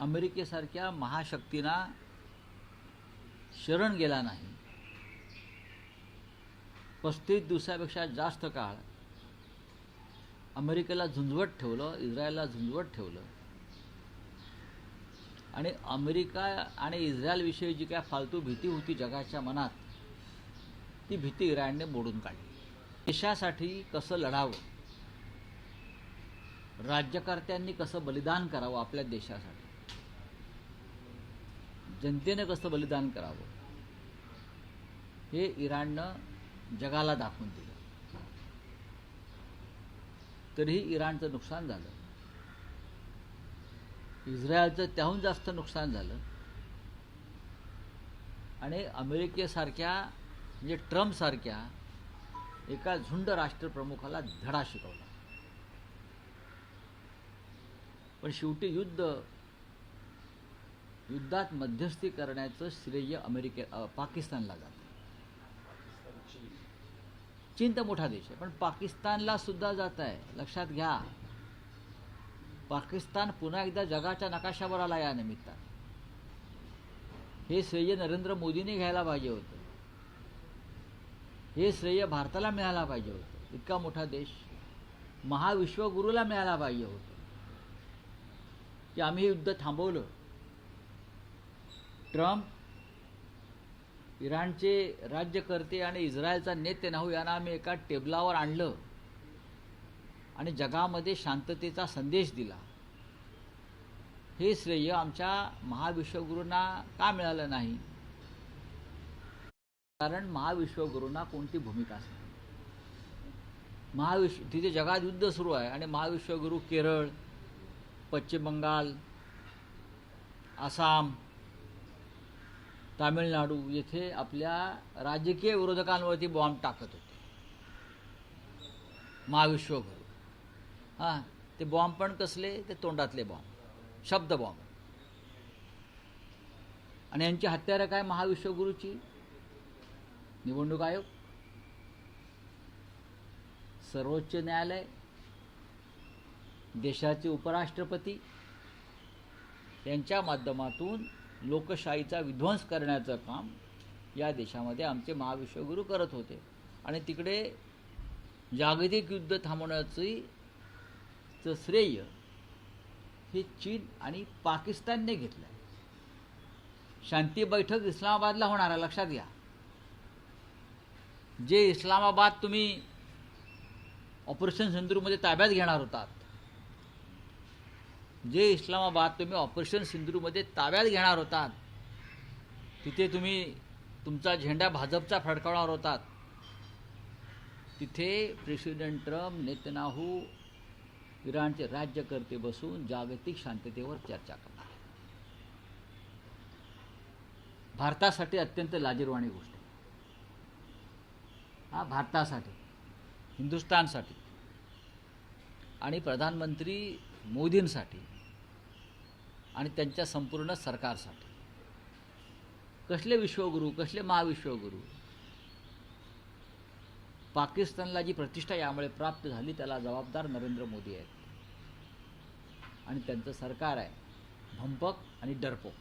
अमेरिकेसारख्या महाशक्तींना शरण गेला नाही. 35 दिवसापेक्षा जास्त काळ अमेरिकेला झुंजवत ठेवलं, इस्रायलला झुंजवत ठेवलं आणि अमेरिका आणि इस्रायलविषयी जी काय फालतू भीती होती जगाच्या मनात, ती भीती इराणने मोडून काढली. देशासाठी कसं लढावं, राज्यकर्त्यांनी कसं बलिदान करावं, आपल्या देशासाठी जनतेने कसं बलिदान करावं, हे इराणनं जगाला दाखवून दिलं. तरीही इराणचं नुकसान झालं, इस्रायलचं त्याहून जास्त नुकसान झालं आणि अमेरिकेसारख्या म्हणजे ट्रम्पसारख्या एका झुंड राष्ट्रप्रमुखाला धडा शिकवला. पण शेवटी युद्धात मध्यस्थी करण्याचं श्रेय पाकिस्तानला जातं. चीन तर मोठा देश आहे, पण पाकिस्तानला सुद्धा जात आहे. लक्षात घ्या, पाकिस्तान पुन्हा एकदा जगाच्या नकाशावर आला या निमित्तानं. हे श्रेय नरेंद्र मोदींनी घ्यायला पाहिजे होतं, हे श्रेय भारताला मिळायला पाहिजे होतं. इतका मोठा देश महाविश्वगुरूला मिळायला पाहिजे होतं की आम्ही हे युद्ध थांबवलं. ट्रम्प, इराणचे राज्यकर्ते आणि इस्रायलचा नेतन्याहू यांना आम्ही एका टेबलावर आणलं आणि जगामध्ये शांततेचा संदेश दिला. हे श्रेय आमच्या महाविश्वगुरूंना का मिळालं नाही? कारण महाविश्वगुरूंना कोणती भूमिकाच नाही. तिथे जगात युद्ध सुरू आहे आणि महाविश्वगुरू केरळ, पश्चिम बंगाल, आसाम, तामिळनाडू येथे आपल्या राजकीय विरोधकांवरती बॉम्ब टाकत होते. महाविश्वगुरू ते बॉम्ब पण कसले? ते तोंडातले बॉम्ब, शब्द बॉम्ब. आणि यांची हत्यारं काय महाविश्वगुरूची? निवडणूक आयोग, सर्वोच्च न्यायालय, देशाचे उपराष्ट्रपती यांच्या माध्यमातून लोकशाहीचा विध्वंस करण्याचं काम या देशामध्ये आमचे महाविश्वगुरू करत होते. आणि तिकडे जागतिक युद्ध थांबवण्याचं श्रेय हे चीन आणि पाकिस्तानने घेतलं आहे. शांती बैठक इस्लामाबादला होणार आहे, लक्षात घ्या. जे इस्लामाबाद तुम्ही ऑपरेशन सिंदूरमध्ये ताब्यात घेणार होतात, जे इस्लामाबाद तुम्ही ऑपरेशन सिंदूरमध्ये ताब्यात घेणार होतात, तिथे तुम्ही तुमचा झेंडा भाजपचा फडकावणार होतात, तिथे प्रेसिडेंट ट्रम्प, नेतन्याहू, इराणचे राज्यकर्ते बसून जागतिक शांततेवर चर्चा करणार. भारतासाठी अत्यंत लाजिरवाणी गोष्ट आहे. भारतासाठी, हिंदुस्थानसाठी आणि प्रधानमंत्री मोदींसाठी आणि त्यांच्या संपूर्ण सरकारसाठी. कसले विश्वगुरू, कसले महाविश्वगुरू? पाकिस्तानला जी प्रतिष्ठा यामुळे प्राप्त झाली त्याला जबाबदार नरेंद्र मोदी आहेत आणि त्यांचं सरकार आहे भंपक आणि डरपोक.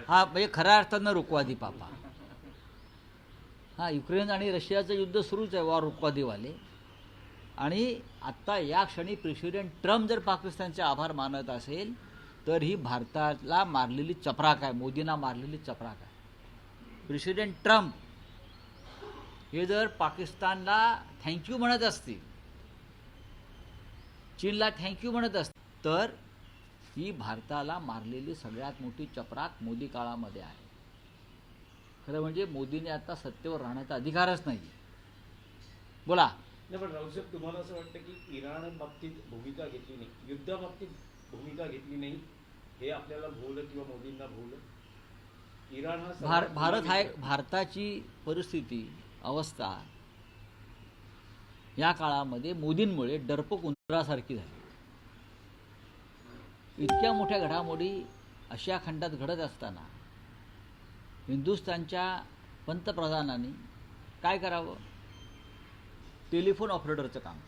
म्हणजे खऱ्या अर्थानं रुकवादी पापा. युक्रेन आणि रशियाचं युद्ध सुरूच आहे, वॉर रुकवादीवाले. आणि आत्ता या क्षणी प्रेसिडेंट ट्रम्प जर पाकिस्तानचे आभार मानत असेल तर ही भारताला मारलेली चपराक आहे, मोदींना मारलेली चपराक आहे. प्रेसिडेंट ट्रम्प हे जर पाकिस्तानला थँक्यू म्हणत असतील, चीनला थँक्यू म्हणत असतील, तर ही भारताला मारलेली सगळ्यात मोठी चपराक मोदी काळामध्ये आहे. खरं म्हणजे मोदींनी आता सत्तेवर राहण्याचा अधिकारच नाही. बोला. नाही, पण राऊसाहेब, तुम्हाला असं वाटतं की इराण बाबतीत भूमिका घेतली नाही, युद्धाबाबतीत भूमिका घेतली नाही, हे आपल्याला भोवलं किंवा मोदींना भोवलं? इराण हा भारताची परिस्थिती, अवस्था या काळामध्ये मोदींमुळे डरपोक उंदरासारखी झाली. इतक्या मोठ्या घडामोडी आशिया खंडात घडत असताना हिंदुस्थानच्या पंतप्रधानांनी काय करावं? टेलिफोन ऑपरेटरचं काम.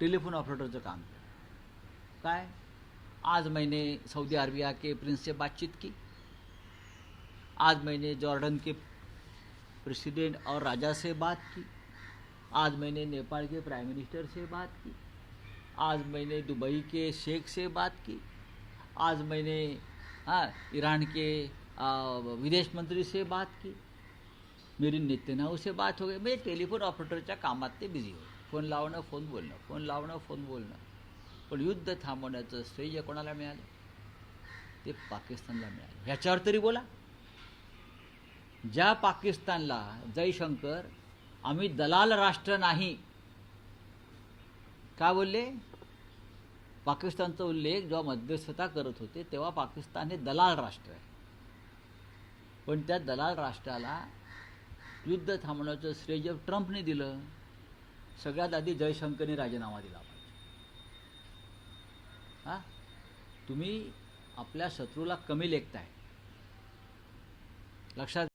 टेलीफोन ऑपरेटरचं काम किया। काय आज मैंने सऊदी अरबिया के प्रिंस से बातचीत की, आज मैंने जॉर्डन के प्रेसिडेंट और राजा से बात की, आज मैंने नेपाल के प्राइम मिनिस्टर से बात की, आज मैंने दुबई के शेख से बात की, आज मैंने ईरान के विदेश मंत्री से बात की, मेरी नेतन्याहू से बात हो गई। म्हणजे टेलिफोन ऑपरेटरच्या कामात ते बिझी होते, फोन लावणं फोन बोलणं, फोन लावणं फोन बोलणं. पण युद्ध थांबवण्याचं श्रेय कोणाला मिळालं? ते पाकिस्तानला मिळालं. ह्याच्यावर तरी बोला. ज्या पाकिस्तानला जयशंकर आम्ही दलाल राष्ट्र नाही का बोलले? पाकिस्तानचा उल्लेख जेव्हा मध्यस्थता करत होते तेव्हा पाकिस्तान हे दलाल राष्ट्र आहे. पण त्या दलाल राष्ट्राला युद्ध थांबवण्याचं श्रेय जर ट्रम्पने दिलं, सगळ्यात आधी जयशंकरने राजीनामा दिला पाहिजे. तुम्ही आपल्या शत्रूला कमी लेखताय, लक्षात